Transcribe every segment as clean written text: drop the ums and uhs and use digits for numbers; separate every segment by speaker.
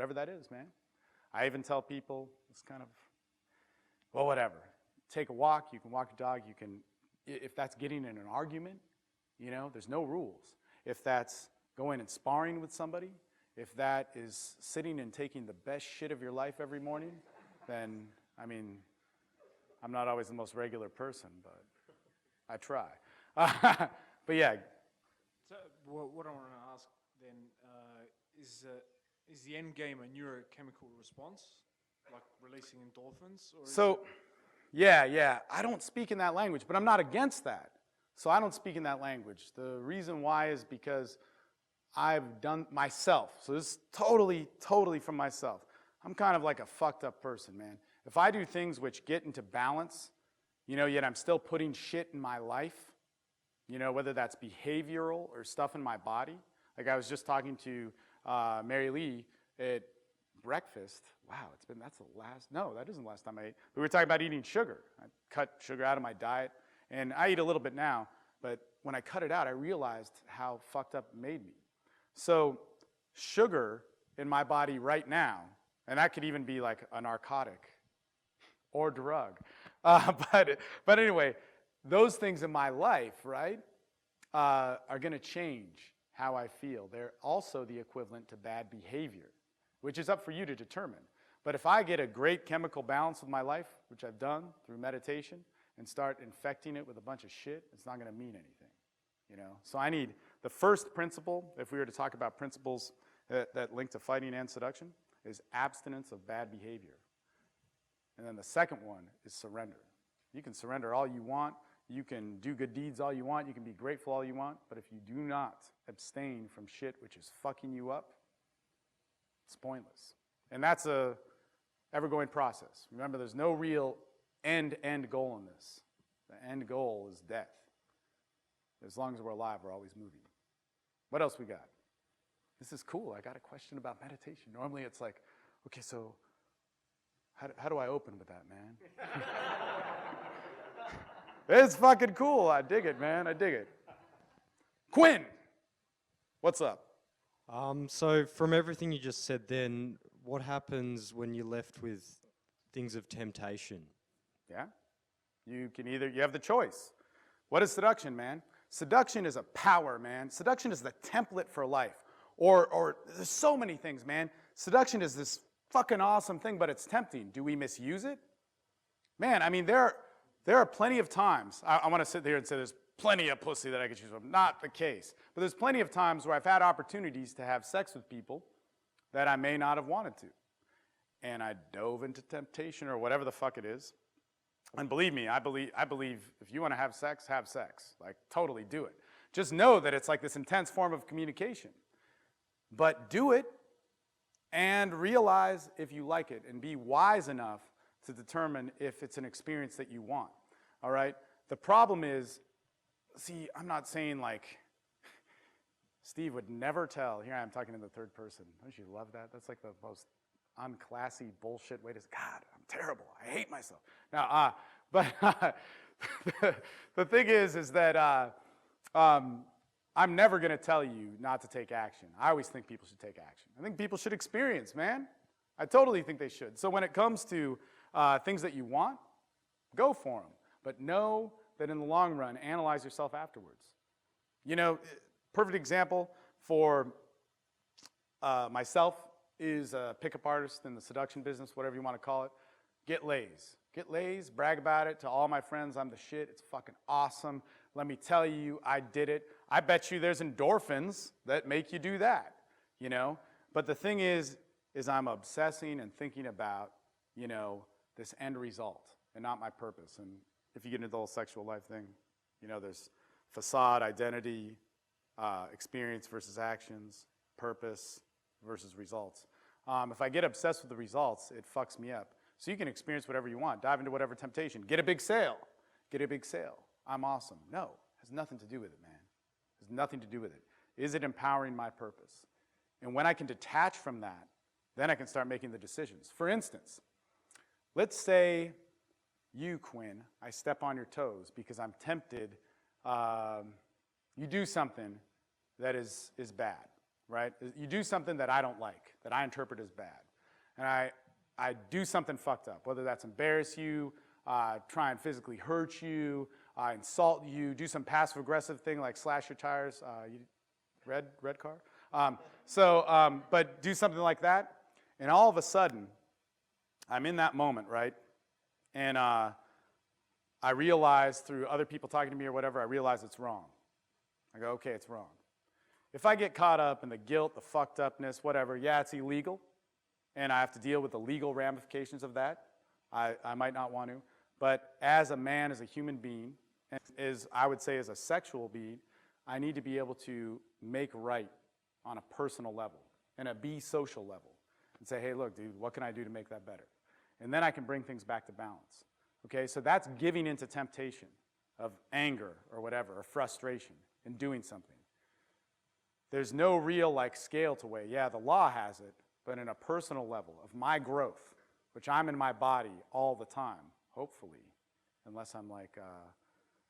Speaker 1: whatever that is, man. I even tell people, it's kind of, well, whatever. Take a walk, you can walk your dog, you can, if that's getting in an argument, you know, there's no rules. If that's going and sparring with somebody, if that is sitting and taking the best shit of your life every morning, then, I mean, I'm not always the most regular person, but I try. But yeah.
Speaker 2: So what I want to ask then is the end game a neurochemical response, like releasing endorphins? Or
Speaker 1: So, yeah, I don't speak in that language, but I'm not against that. So I don't speak in that language. The reason why is because I've done myself. So this is totally from myself. I'm kind of like a fucked up person, man. If I do things which get into balance, you know, yet I'm still putting shit in my life, you know, whether that's behavioral or stuff in my body. Like I was just talking to Mary Lee at breakfast. Wow, that's the last, no, that isn't the last time I ate. We were talking about eating sugar. I cut sugar out of my diet, and I eat a little bit now, but when I cut it out, I realized how fucked up it made me. So sugar in my body right now, and that could even be like a narcotic or drug. But anyway, those things in my life, right, are going to change how I feel. They're also the equivalent to bad behavior, which is up for you to determine. But if I get a great chemical balance with my life, which I've done through meditation, and start infecting it with a bunch of shit, it's not going to mean anything, you know? So I need the first principle, if we were to talk about principles that link to fighting and seduction, is abstinence of bad behavior. And then the second one is surrender. You can surrender all you want. You can do good deeds all you want. You can be grateful all you want. But if you do not abstain from shit which is fucking you up, it's pointless. And that's a ever-going process. Remember, there's no real end goal in this. The end goal is death. As long as we're alive, we're always moving. What else we got? This is cool. I got a question about meditation. Normally it's like, okay, so how do I open with that, man? It's fucking cool. I dig it, man. I dig it. Quinn, what's up?
Speaker 3: So from everything you just said then, what happens when you're left with things of temptation?
Speaker 1: Yeah? You have the choice. What is seduction, man? Seduction is a power, man. Seduction is the template for life. Or there's so many things, man. Seduction is this fucking awesome thing, but it's tempting. Do we misuse it? Man, I mean, there are plenty of times, I want to sit there and say there's plenty of pussy that I could choose from. Not the case. But there's plenty of times where I've had opportunities to have sex with people that I may not have wanted to. And I dove into temptation or whatever the fuck it is. And believe me, I believe if you want to have sex, like totally do it. Just know that it's like this intense form of communication. But do it and realize if you like it and be wise enough to determine if it's an experience that you want, all right? The problem is, see, I'm not saying like, Steve would never tell, here I am talking in the third person. Don't you love that? That's like the most unclassy bullshit way to say, God, I'm terrible, I hate myself. Now, but the thing is that I'm never gonna tell you not to take action. I always think people should take action. I think people should experience, man. I totally think they should. So when it comes to things that you want, go for them. But know that in the long run, analyze yourself afterwards. You know, perfect example for myself is a pickup artist in the seduction business, whatever you want to call it. Get lays. Get lays, brag about it to all my friends. I'm the shit. It's fucking awesome. Let me tell you, I did it. I bet you there's endorphins that make you do that, you know? But the thing is I'm obsessing and thinking about, you know, this end result and not my purpose. And if you get into the whole sexual life thing, you know, there's facade, identity, experience versus actions, purpose versus results. If I get obsessed with the results, it fucks me up. So you can experience whatever you want. Dive into whatever temptation. Get a big sale. Get a big sale. I'm awesome. No, it has nothing to do with it, man. It has nothing to do with it. Is it empowering my purpose? And when I can detach from that, then I can start making the decisions. For instance, let's say you, Quinn, I step on your toes because I'm tempted. You do something that is bad, right? You do something that I don't like, that I interpret as bad. And I do something fucked up, whether that's embarrass you, try and physically hurt you, insult you, do some passive-aggressive thing like slash your tires, red car? But do something like that, and all of a sudden, I'm in that moment, right? And I realize through other people talking to me or whatever, I realize it's wrong. I go, okay, it's wrong. If I get caught up in the guilt, the fucked upness, whatever, yeah, it's illegal, and I have to deal with the legal ramifications of that. I might not want to. But as a man, as a human being, and I would say as a sexual being, I need to be able to make right on a personal level and a be-social level and say, hey, look, dude, what can I do to make that better? And then I can bring things back to balance. Okay, so that's giving into temptation of anger or whatever, or frustration in doing something. There's no real scale to weigh. Yeah, the law has it, but in a personal level of my growth, which I'm in my body all the time, hopefully, unless I'm like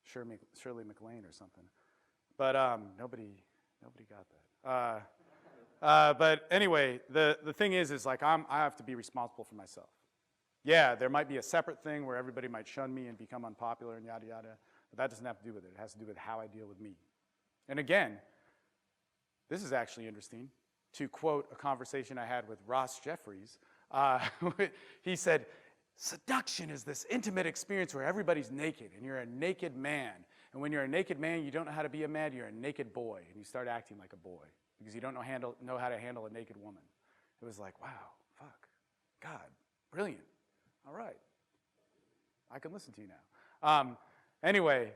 Speaker 1: Shirley MacLaine or something. But nobody got that. But anyway, the thing is I have to be responsible for myself. Yeah, there might be a separate thing where everybody might shun me and become unpopular and yada yada, but that doesn't have to do with it. It has to do with how I deal with me. And again, this is actually interesting. To quote a conversation I had with Ross Jeffries, he said, seduction is this intimate experience where everybody's naked and you're a naked man. And when you're a naked man, you don't know how to be a man, you're a naked boy. And you start acting like a boy because you don't know how to handle a naked woman. It was like, wow, fuck, God, brilliant. All right. I can listen to you now. Anyway,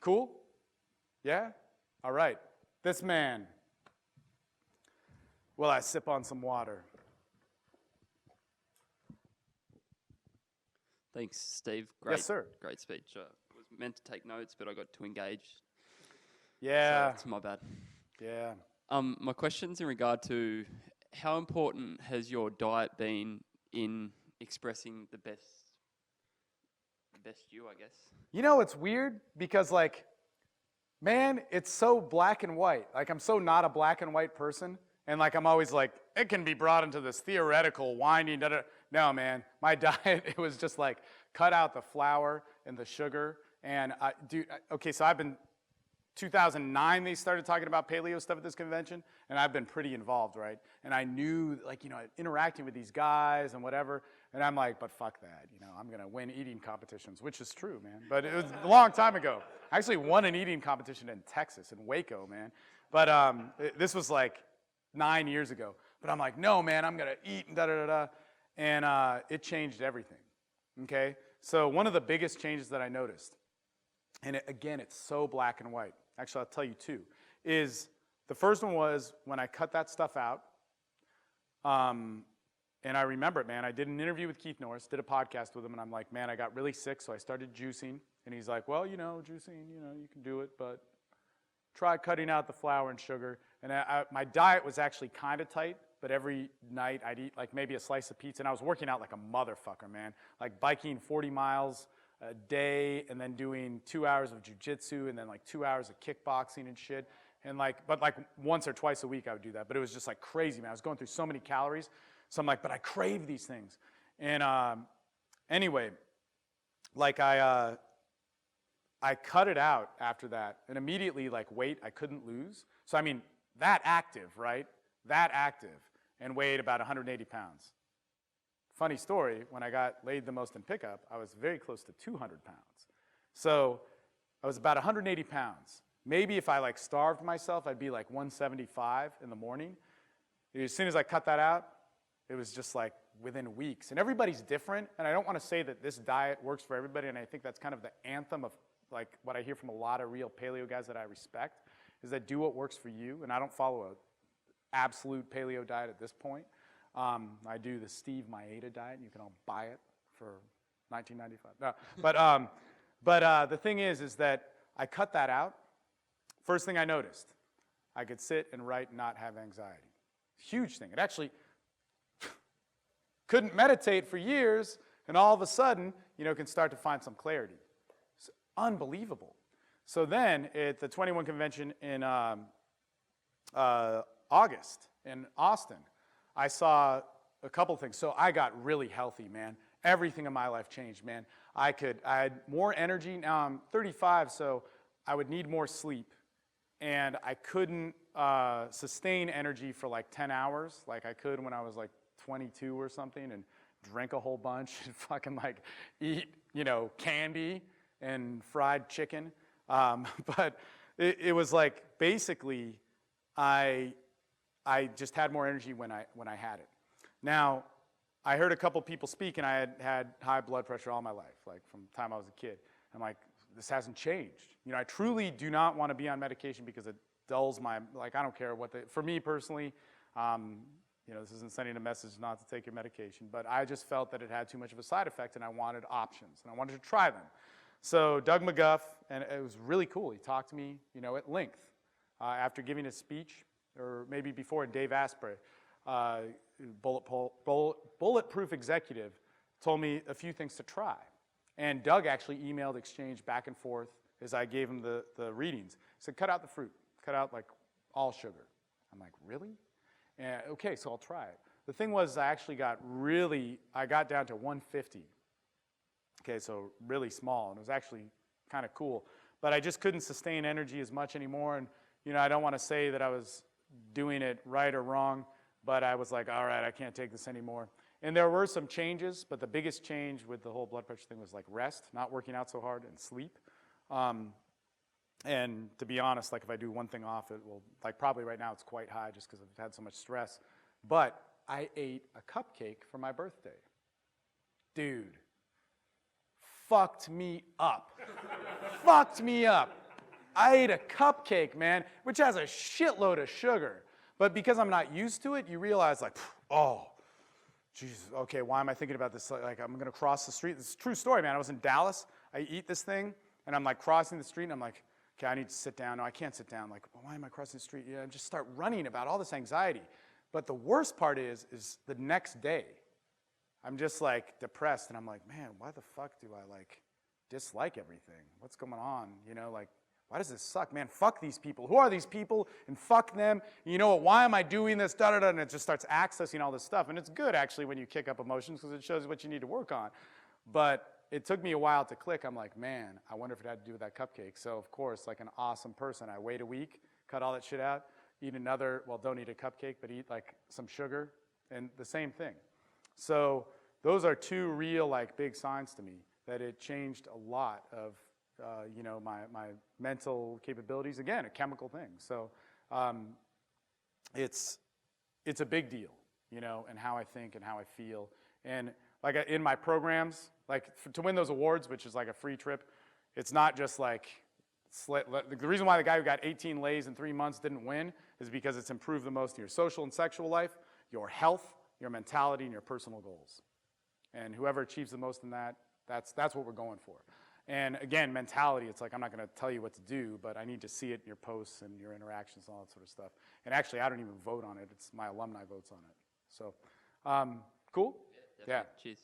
Speaker 1: cool? Yeah? All right. This man. Will I sip on some water?
Speaker 4: Thanks, Steve. Great,
Speaker 1: Yes, sir.
Speaker 4: Great speech. I was meant to take notes, but I got too engaged.
Speaker 1: Yeah.
Speaker 4: So it's my bad.
Speaker 1: Yeah.
Speaker 4: My question's in regard to how important has your diet been in expressing the best you, I guess?
Speaker 1: You know, it's weird because, man, it's so black and white. I'm so not a black and white person. And, I'm always it can be brought into this theoretical, winding, da-da. No, man, my diet, it was just cut out the flour and the sugar. And, so I've been, 2009, they started talking about paleo stuff at this convention, and I've been pretty involved, right? And I knew, interacting with these guys and whatever, and I'm like, but fuck that, I'm going to win eating competitions, which is true, man. But it was a long time ago. I actually won an eating competition in Texas, in Waco, man. But this was 9 years ago. But I'm like, no, man, I'm going to eat and da-da-da-da. And it changed everything, okay? So one of the biggest changes that I noticed, and again, it's so black and white. Actually, I'll tell you two, is the first one was when I cut that stuff out. And I remember it, man. I did an interview with Keith Norris, did a podcast with him, and I'm like, man, I got really sick, so I started juicing. And he's like, well, juicing, you can do it, but try cutting out the flour and sugar. And my diet was actually kind of tight, but every night I'd eat maybe a slice of pizza. And I was working out like a motherfucker, man. Biking 40 miles a day and then doing 2 hours of jiu-jitsu and then 2 hours of kickboxing and shit. And but once or twice a week I would do that. But it was just crazy, man. I was going through so many calories. So I'm but I crave these things. And anyway, I cut it out after that, and immediately, weight I couldn't lose. So, that active, right? That active, and weighed about 180 pounds. Funny story, when I got laid the most in pickup, I was very close to 200 pounds. So, I was about 180 pounds. Maybe if I, starved myself, I'd be 175 in the morning. As soon as I cut that out, it was just within weeks. And everybody's different, and I don't want to say that this diet works for everybody, and I think that's kind of the anthem of what I hear from a lot of real paleo guys that I respect, is that do what works for you. And I don't follow an absolute paleo diet at this point. I do the Steve Mayeda diet. You can all buy it for $19.95. No, but the thing is that I cut that out. First thing I noticed, I could sit and write and not have anxiety. Huge thing. It actually couldn't meditate for years, and all of a sudden, can start to find some clarity. It's unbelievable. So then, at the 21 convention in August in Austin, I saw a couple things. So I got really healthy, man. Everything in my life changed, man. I had more energy. Now I'm 35, so I would need more sleep. And I couldn't sustain energy for like 10 hours like I could when I was like 22 or something, and drink a whole bunch and fucking like eat, candy and fried chicken. But it was like basically I just had more energy when I had it. Now, I heard a couple people speak, and I had high blood pressure all my life, like from the time I was a kid. I'm like, this hasn't changed. I truly do not want to be on medication because it dulls my, like, I don't care what for me personally, this isn't sending a message not to take your medication, but I just felt that it had too much of a side effect, and I wanted options, and I wanted to try them. So Doug McGuff, and it was really cool. He talked to me, at length after giving a speech, or maybe before, Dave Asprey, bulletproof executive, told me a few things to try. And Doug actually emailed, exchanged back and forth as I gave him the readings. He said, cut out the fruit, cut out like all sugar. I'm like, really? And, okay, so I'll try it. The thing was, I got down to 150. Okay, so really small, and it was actually kind of cool. But I just couldn't sustain energy as much anymore, and I don't want to say that I was doing it right or wrong, but I was like, all right, I can't take this anymore. And there were some changes, but the biggest change with the whole blood pressure thing was like rest, not working out so hard, and sleep. And to be honest, like if I do one thing off, it will, like probably right now it's quite high just because I've had so much stress. But I ate a cupcake for my birthday. Dude, fucked me up. Fucked me up. I ate a cupcake, man, which has a shitload of sugar. But because I'm not used to it, you realize like, oh, Jesus, okay, why am I thinking about this? Like, I'm going to cross the street. This is a true story, man. I was in Dallas. I eat this thing, and I'm like crossing the street, and I'm like, okay, I need to sit down. No, I can't sit down. Like, well, why am I crossing the street? Yeah, I just start running about all this anxiety. But the worst part is the next day, I'm just like depressed, and I'm like, man, why the fuck do I like dislike everything? What's going on? Like, why does this suck? Man, fuck these people. Who are these people? And fuck them. Why am I doing this? Da da da. And it just starts accessing all this stuff. And it's good, actually, when you kick up emotions because it shows you what you need to work on. But it took me a while to click. I'm like, man, I wonder if it had to do with that cupcake. So, of course, like an awesome person, I wait a week, cut all that shit out, eat another, well, don't eat a cupcake, but eat like some sugar, and the same thing. So those are two real like big signs to me that it changed a lot of my mental capabilities. Again, a chemical thing. So it's a big deal, and how I think and how I feel. And like in my programs, like to win those awards, which is like a free trip, it's not just like, the reason why the guy who got 18 lays in 3 months didn't win is because it's improved the most in your social and sexual life, your health, your mentality, and your personal goals. And whoever achieves the most in that, that's what we're going for. And again, mentality, it's like I'm not going to tell you what to do, but I need to see it in your posts and your interactions and all that sort of stuff. And actually, I don't even vote on it. It's my alumni votes on it. So, cool?
Speaker 4: Yeah. Cheers.